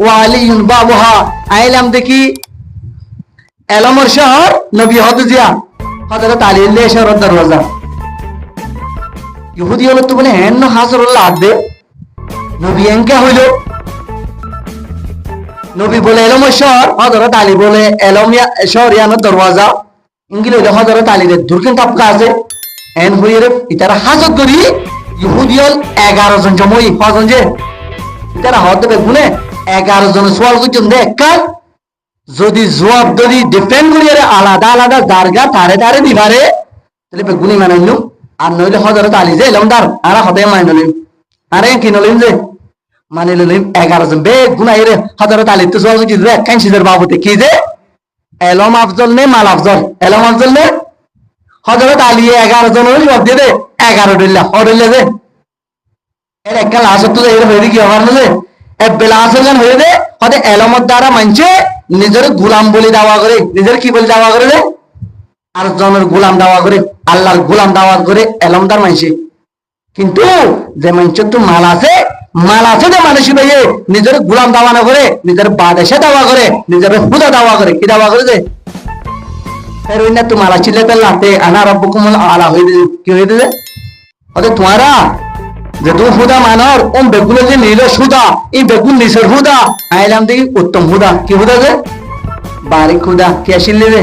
ওয়া আলিয়ুন বাবুহা আইলাম দেখি এলমর শহর নবী হদজিয়া হযরত আলী এর শহর দরওয়াজা ইহুদি হলো তো বলে হেন হাজরুল্লাহ আদে নবী এনকে হইল নবী বলে এলমর শহর হযরত আলী বলে এলমিয়া শহর ইয়ানো দরওয়াজা ইংগিল হইল হযরত আলীর দুরকিন তাপকা আছে এন হইরে ইতারা হাজত করি ইহুদিয়ল 11 জন জমই কজন যে ইতারা হতে বেগুনে 11 জন সওয়াল করছেন দেখাল যদি জবাব যদি ডিফেন্ড করিয়ারে আলাদা আলাদা জারগা তারে তারে দিবারে তাহলে বেগুনি মানাইলু আর নইলে হযরত আলী যে এলমদার আরা হতে মাইনলিম আরে কি নলিম যে মানিললিম 11 জন বেগুনা এরে হযরত আলী তো সওয়াল করছে রে কাইনসিদের বাবুতে কি যে এলম আফজল নে মাল আফজল এলম আফজল নে হযরত আলী 11 জন জবাব দিয়ে দে 11 দিল্লা হড়লে দে এর একটা লাশত তো এর হইরে কি হবার না এ বেলাসের গান হইরে দে হতে এলমত দ্বারা মানছে নিজের গোলাম বলি দাওয়া করে নিজের কি বলি দাওয়া করে রে আর জনের গোলাম দাওয়া করে আল্লাহর গোলাম দাওয়া করে এলমদার মানছে কিন্তু যে মানছে তো মাল আছে যে মানুষ ভাইয়ে নিজের গোলাম দাওয়া না করে নিজের বাদেশে দাওয়া করে নিজের খুদা দাওয়া করে কি দাওয়া করে যে এর ওই না তো মালা ছিলে পেলাতে আনা রব্বুকুমুল আলা হইবে কি হইবে যে ওদের তোমারা যে তুমি হুদা মানর ওম বেগুলো যে নীল সুদা এই বেগুন নিসর হুদা আইলাম দেখি উত্তম হুদা কি হুদা যে বারিক হুদা কে আসিলে রে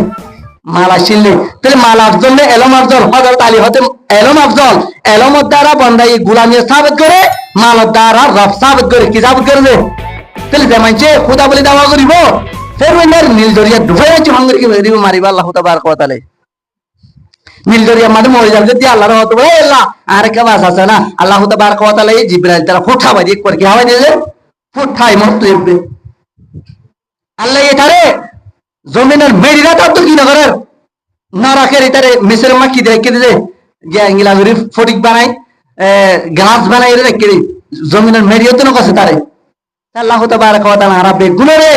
মাল আসিলে তাহলে মাল আফজল নে এলম আফজল হযরত আলী হতে এলম আফজল এলমত দ্বারা বন্দাই গোলামি সাবিত করে মাল দ্বারা রব সাবিত করে কি সাবিত করে যে তাহলে যে মানছে হুদা বলি দাওয়া করিব ফের ওইনার নীল দরিয়া ডুবে যাচ্ছে ভাঙ্গর কি দিব মারিবা আল্লাহ তাবারক ওয়া তাআলা নীল দরিয়া মাঝে মরে যাবে যদি আল্লাহর হতে বলে আল্লাহ আর কে বাস আছে না আল্লাহ তাবারক ওয়া তাআলা জিবরাইল তারা ফুটা বাজি করে কি হয় দিলে ফুটাই মত ইববে আল্লাহ এটারে জমিনের মেরিরা তো কি না করে না রাখে এটারে মিসের মাকি দিয়ে রেখে দিলে যে ইংলা গরি ফটিক বানাই গ্লাস বানাই রেখে দি জমিনের মেরিও তো না কাছে তারে আল্লাহ তাবারক ওয়া তাআলা আরবে গুণরে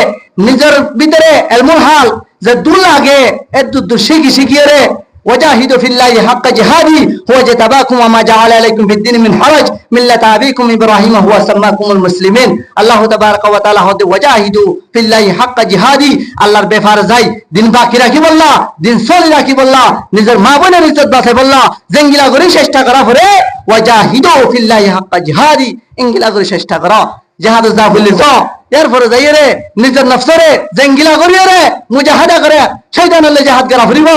নিজের ভিতরে ইলমুল হাল যে দুল লাগে এত শিখি শিখিয়ে রে وجاهدوا في الله حق جهاده هو اجتباكم وما جعل عليكم في الدين من حرج ملة أبيكم إبراهيم هو سماكم المسلمين الله تبارك وتعالى هو وجاهدوا في الله حق جهاده الله বেফারজাই দিন বাকি রাখি বললা দিন সলি রাখি বললা নিজের মা বোনের ইজ্জত বাঁচাই বললা জেঙ্গিলা করে চেষ্টা করা পরে ওয়াজাহিদু ফিল্লাহি হাক্কা জিহাদি ইঙ্গিলা করে চেষ্টা করা জিহাদ যা বলি তো এরপরে যাই রে নিজের নফসরে জেঙ্গিলা করিও রে মুজাহাদা করে শয়তানের জিহাদ করা ফুরিব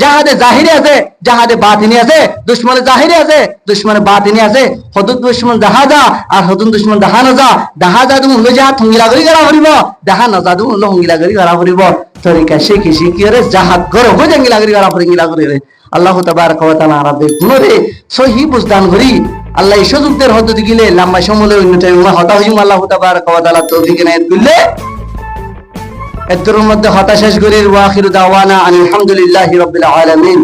জাহাদে জাহিরি আছে জাহাদে বাতিনি আছে দুশ্মনে জাহিরি আছে দুশ্মনে বাতিনি আছে হদুদ দুশ্মন দাহাজা আর হদুদ দুশ্মন দাহানজা দাহাজা তুমি হলো জাহাদ হঙ্গিলা করি করা ফুরিব দাহানজা তুমি হলো হঙ্গিলা করি করা ফুরিব তরিকা শিখি শিখি রে জাহাদ করো হো জঙ্গিলা করি করা ফুরিঙ্গিলা করি রে আল্লাহ তাবারক ওয়া তাআলা আরবে গুণরে সহি বুঝদান করি আল্লাহ এই সুযোগদের হদুদ গিলে লম্বা সমলে অন্য টাইমে হতা হইম আল্লাহ তাবারক ওয়া তাআলা তৌফিক ইনায়াত দিলে এর মধ্যে হতাশাস করি ওয়া আখিরু দাওয়ানা আলহামদুলিল্লাহি রাব্বিল আলামিন।